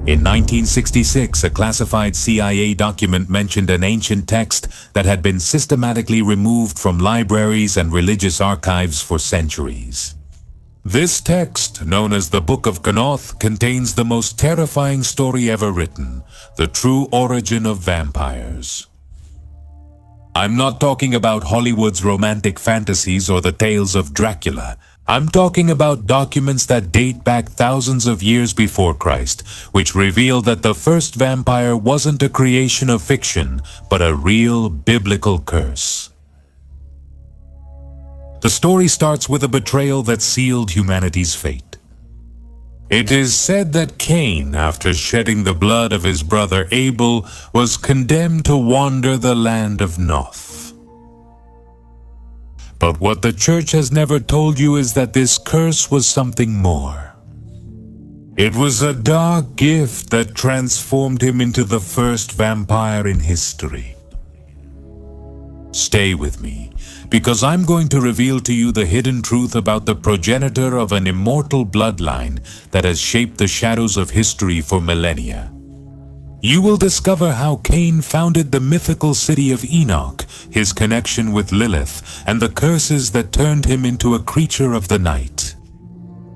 In 1966, a classified CIA document mentioned an ancient text that had been systematically removed from libraries and religious archives for centuries. This text, known as the Book of Kenoth, contains the most terrifying story ever written, the true origin of vampires. I'm not talking about Hollywood's romantic fantasies or the tales of Dracula. I'm talking about documents that date back thousands of years before Christ, which reveal that the first vampire wasn't a creation of fiction, but a real biblical curse. The story starts with a betrayal that sealed humanity's fate. It is said that Cain, after shedding the blood of his brother Abel, was condemned to wander the land of Noth. But what the church has never told you is that this curse was something more. It was a dark gift that transformed him into the first vampire in history. Stay with me, because I'm going to reveal to you the hidden truth about the progenitor of an immortal bloodline that has shaped the shadows of history for millennia. You will discover how Cain founded the mythical city of Enoch, his connection with Lilith, and the curses that turned him into a creature of the night.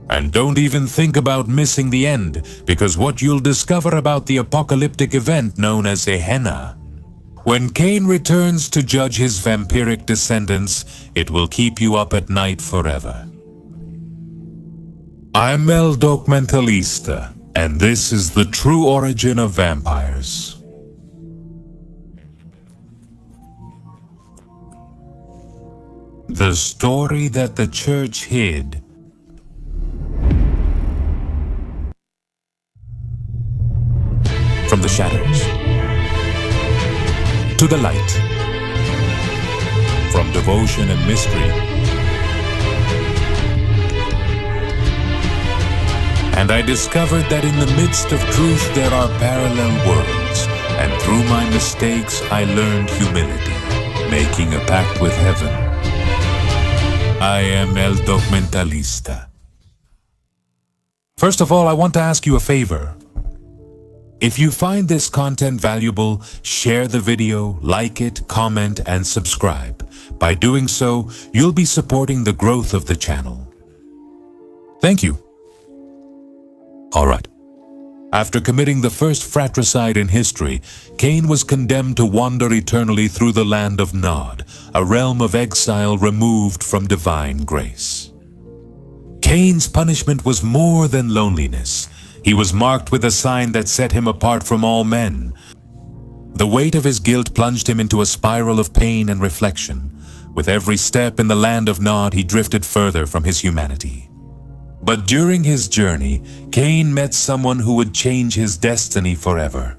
And don't even think about missing the end, because what you'll discover about the apocalyptic event known as Gehenna. When Cain returns to judge his vampiric descendants, it will keep you up at night forever. I'm El Documentalista, and this is the true origin of vampires. The story that the church hid. From the shadows to the light, from devotion and mystery. And I discovered that in the midst of truth there are parallel worlds, and through my mistakes I learned humility, making a pact with heaven. I am El Documentalista. First of all, I want to ask you a favor. If you find this content valuable, share the video, like it, comment, and subscribe. By doing so, you'll be supporting the growth of the channel. Thank you. Alright. After committing the first fratricide in history, Cain was condemned to wander eternally through the land of Nod, a realm of exile removed from divine grace. Cain's punishment was more than loneliness. He was marked with a sign that set him apart from all men. The weight of his guilt plunged him into a spiral of pain and reflection. With every step in the land of Nod, he drifted further from his humanity. But during his journey, Cain met someone who would change his destiny forever.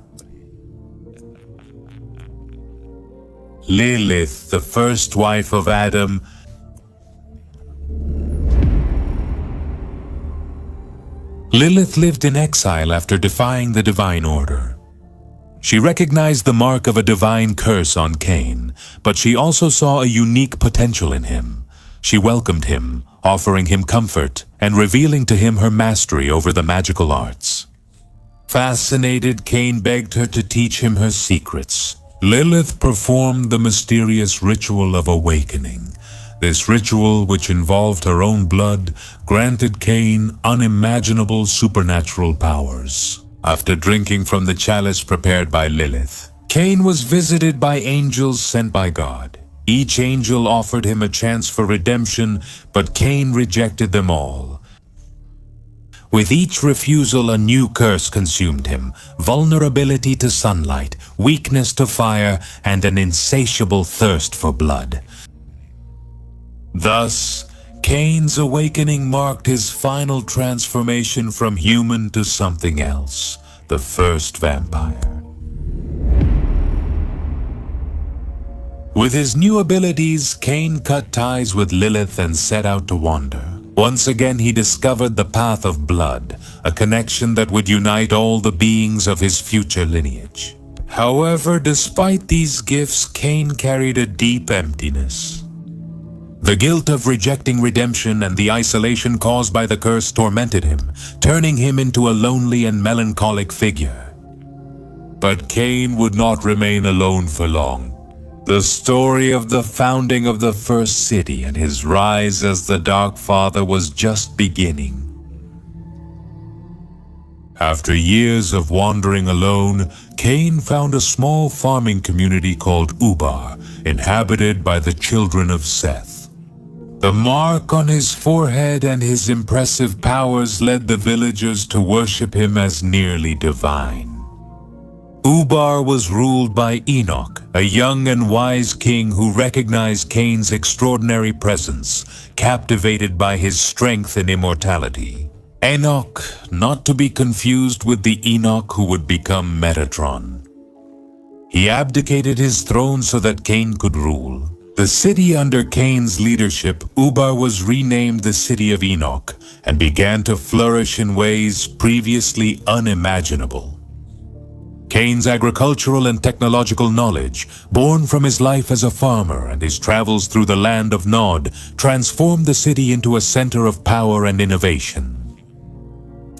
Lilith, the first wife of Adam. Lilith lived in exile after defying the divine order. She recognized the mark of a divine curse on Cain, but she also saw a unique potential in him. She welcomed him, offering him comfort and revealing to him her mastery over the magical arts. Fascinated, Cain begged her to teach him her secrets. Lilith performed the mysterious ritual of awakening. This ritual, which involved her own blood, granted Cain unimaginable supernatural powers. After drinking from the chalice prepared by Lilith, Cain was visited by angels sent by God. Each angel offered him a chance for redemption, but Cain rejected them all. With each refusal, a new curse consumed him: vulnerability to sunlight, weakness to fire, and an insatiable thirst for blood. Thus, Cain's awakening marked his final transformation from human to something else, the first vampire. With his new abilities, Cain cut ties with Lilith and set out to wander. Once again, he discovered the path of blood, a connection that would unite all the beings of his future lineage. However, despite these gifts, Cain carried a deep emptiness. The guilt of rejecting redemption and the isolation caused by the curse tormented him, turning him into a lonely and melancholic figure. But Cain would not remain alone for long. The story of the founding of the first city and his rise as the Dark Father was just beginning. After years of wandering alone, Cain found a small farming community called Ubar, inhabited by the children of Seth. The mark on his forehead and his impressive powers led the villagers to worship him as nearly divine. Ubar was ruled by Enoch, a young and wise king who recognized Cain's extraordinary presence, captivated by his strength and immortality. Enoch, not to be confused with the Enoch who would become Metatron. He abdicated his throne so that Cain could rule. The city under Cain's leadership, Ubar, was renamed the City of Enoch and began to flourish in ways previously unimaginable. Cain's agricultural and technological knowledge, born from his life as a farmer and his travels through the land of Nod, transformed the city into a center of power and innovation.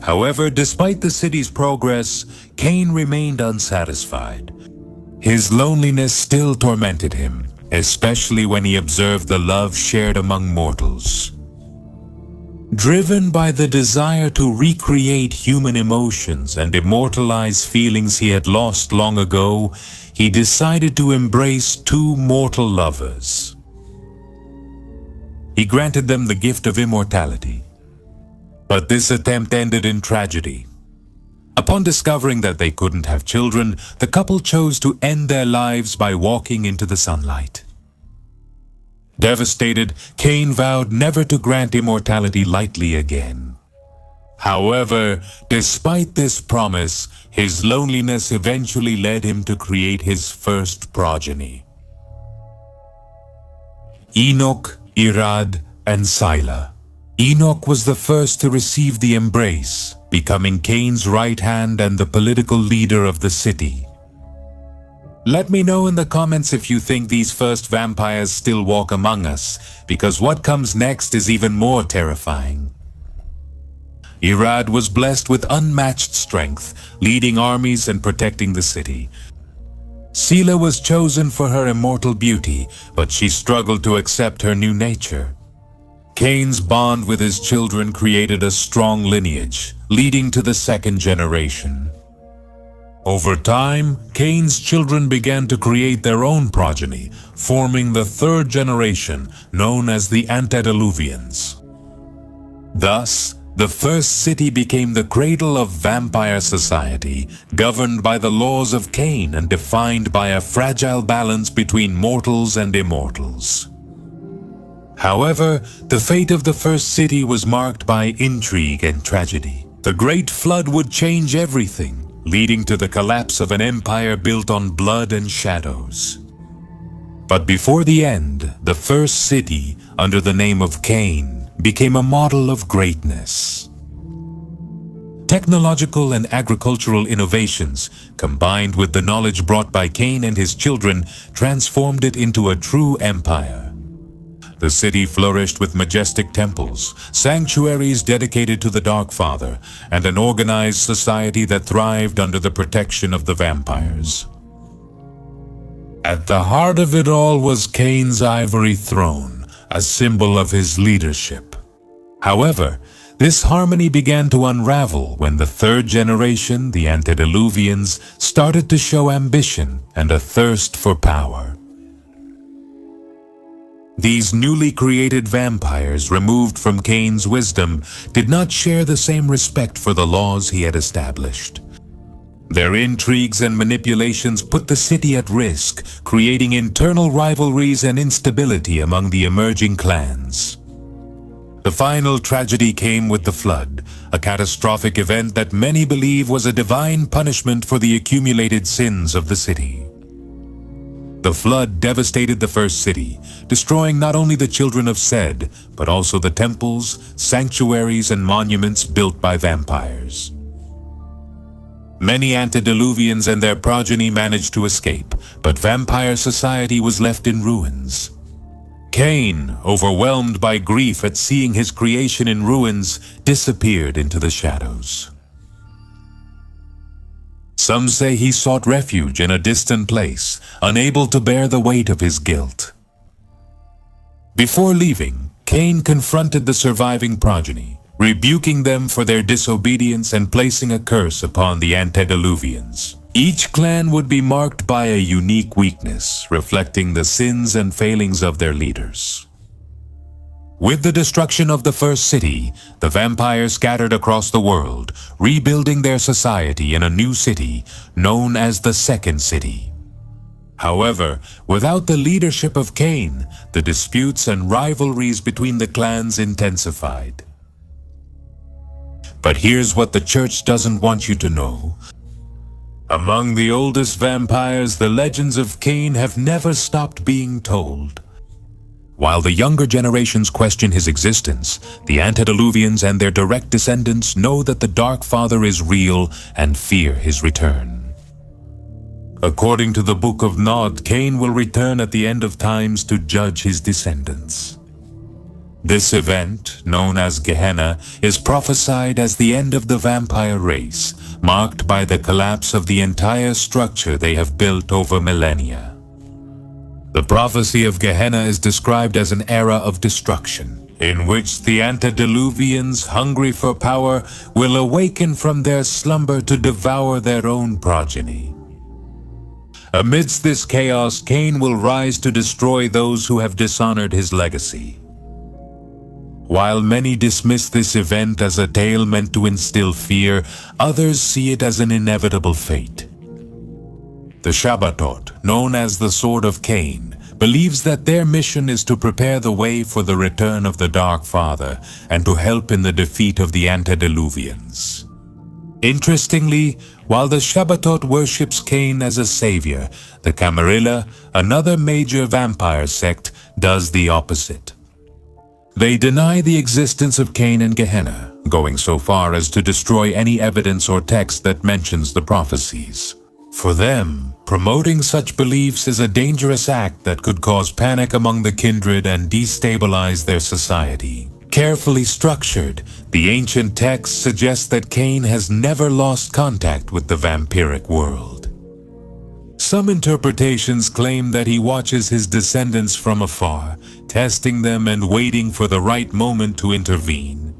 However, despite the city's progress, Cain remained unsatisfied. His loneliness still tormented him, especially when he observed the love shared among mortals. Driven by the desire to recreate human emotions and immortalize feelings he had lost long ago, he decided to embrace two mortal lovers. He granted them the gift of immortality. But this attempt ended in tragedy. Upon discovering that they couldn't have children, the couple chose to end their lives by walking into the sunlight. Devastated, Cain vowed never to grant immortality lightly again. However, despite this promise, his loneliness eventually led him to create his first progeny. Enoch, Irad, and Sila. Enoch was the first to receive the embrace, becoming Cain's right hand and the political leader of the city. Let me know in the comments if you think these first vampires still walk among us, because what comes next is even more terrifying. Irad was blessed with unmatched strength, leading armies and protecting the city. Sila was chosen for her immortal beauty, but she struggled to accept her new nature. Cain's bond with his children created a strong lineage, leading to the second generation. Over time, Cain's children began to create their own progeny, forming the third generation, known as the Antediluvians. Thus, the first city became the cradle of vampire society, governed by the laws of Cain and defined by a fragile balance between mortals and immortals. However, the fate of the first city was marked by intrigue and tragedy. The Great Flood would change everything, leading to the collapse of an empire built on blood and shadows. But before the end, the first city, under the name of Cain, became a model of greatness. Technological and agricultural innovations, combined with the knowledge brought by Cain and his children, transformed it into a true empire. The city flourished with majestic temples, sanctuaries dedicated to the Dark Father, and an organized society that thrived under the protection of the vampires. At the heart of it all was Cain's ivory throne, a symbol of his leadership. However, this harmony began to unravel when the third generation, the Antediluvians, started to show ambition and a thirst for power. These newly created vampires, removed from Cain's wisdom, did not share the same respect for the laws he had established. Their intrigues and manipulations put the city at risk, creating internal rivalries and instability among the emerging clans. The final tragedy came with the flood, a catastrophic event that many believe was a divine punishment for the accumulated sins of the city. The flood devastated the first city, destroying not only the children of Sed, but also the temples, sanctuaries, and monuments built by vampires. Many antediluvians and their progeny managed to escape, but vampire society was left in ruins. Cain, overwhelmed by grief at seeing his creation in ruins, disappeared into the shadows. Some say he sought refuge in a distant place, unable to bear the weight of his guilt. Before leaving, Cain confronted the surviving progeny, rebuking them for their disobedience and placing a curse upon the antediluvians. Each clan would be marked by a unique weakness, reflecting the sins and failings of their leaders. With the destruction of the first city, the vampires scattered across the world, rebuilding their society in a new city known as the Second City. However, without the leadership of Cain, the disputes and rivalries between the clans intensified. But here's what the church doesn't want you to know. Among the oldest vampires, the legends of Cain have never stopped being told. While the younger generations question his existence, the antediluvians and their direct descendants know that the Dark Father is real and fear his return. According to the Book of Nod, Cain will return at the end of times to judge his descendants. This event, known as Gehenna, is prophesied as the end of the vampire race, marked by the collapse of the entire structure they have built over millennia. The prophecy of Gehenna is described as an era of destruction, in which the antediluvians, hungry for power, will awaken from their slumber to devour their own progeny. Amidst this chaos, Cain will rise to destroy those who have dishonored his legacy. While many dismiss this event as a tale meant to instill fear, others see it as an inevitable fate. The Shabbatot, known as the Sword of Cain, believes that their mission is to prepare the way for the return of the Dark Father and to help in the defeat of the antediluvians. Interestingly, while the Shabbatot worships Cain as a savior, the Camarilla, another major vampire sect, does the opposite. They deny the existence of Cain and Gehenna, going so far as to destroy any evidence or text that mentions the prophecies. For them, promoting such beliefs is a dangerous act that could cause panic among the kindred and destabilize their society. Carefully structured, the ancient texts suggest that Cain has never lost contact with the vampiric world. Some interpretations claim that he watches his descendants from afar, testing them and waiting for the right moment to intervene.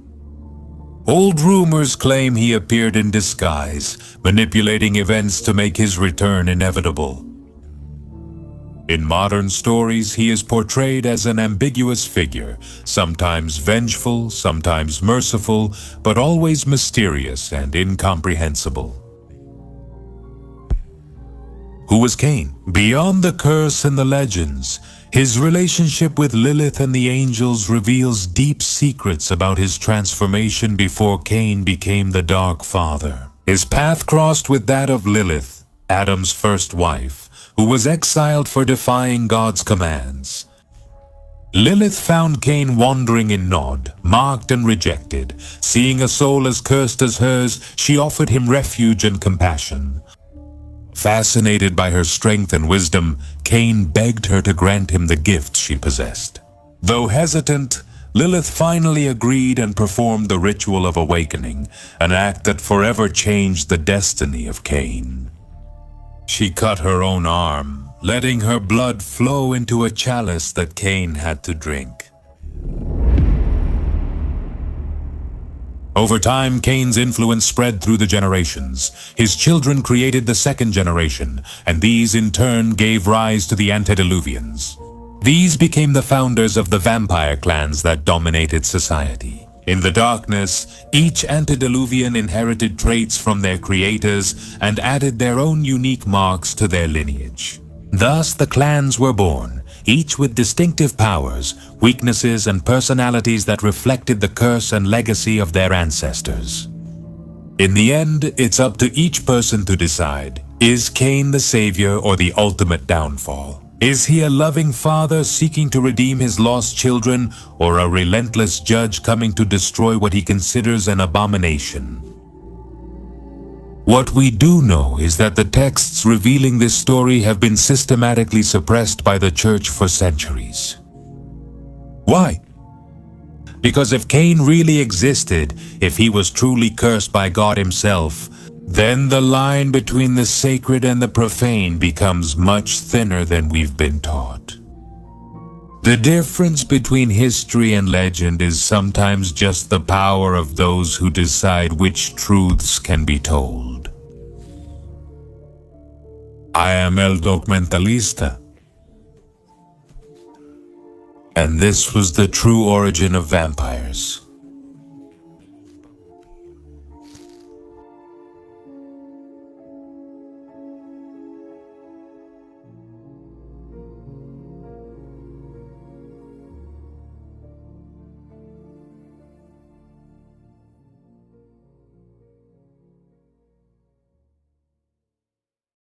Old rumors claim he appeared in disguise, manipulating events to make his return inevitable. In modern stories, he is portrayed as an ambiguous figure, sometimes vengeful, sometimes merciful, but always mysterious and incomprehensible. Who was Cain? Beyond the curse and the legends, his relationship with Lilith and the angels reveals deep secrets about his transformation before Cain became the Dark Father. His path crossed with that of Lilith, Adam's first wife, who was exiled for defying God's commands. Lilith found Cain wandering in Nod, mocked and rejected. Seeing a soul as cursed as hers, she offered him refuge and compassion. Fascinated by her strength and wisdom, Cain begged her to grant him the gift she possessed. Though hesitant, Lilith finally agreed and performed the ritual of awakening, an act that forever changed the destiny of Cain. She cut her own arm, letting her blood flow into a chalice that Cain had to drink. Over time, Cain's influence spread through the generations. His children created the second generation, and these in turn gave rise to the antediluvians. These became the founders of the vampire clans that dominated society. In the darkness, each antediluvian inherited traits from their creators and added their own unique marks to their lineage. Thus, the clans were born, each with distinctive powers, weaknesses, and personalities that reflected the curse and legacy of their ancestors. In the end, it's up to each person to decide, is Cain the savior or the ultimate downfall? Is he a loving father seeking to redeem his lost children, or a relentless judge coming to destroy what he considers an abomination? What we do know is that the texts revealing this story have been systematically suppressed by the church for centuries. Why? Because if Cain really existed, if he was truly cursed by God himself, then the line between the sacred and the profane becomes much thinner than we've been taught. The difference between history and legend is sometimes just the power of those who decide which truths can be told. I am El Documentalista, and this was the true origin of vampires.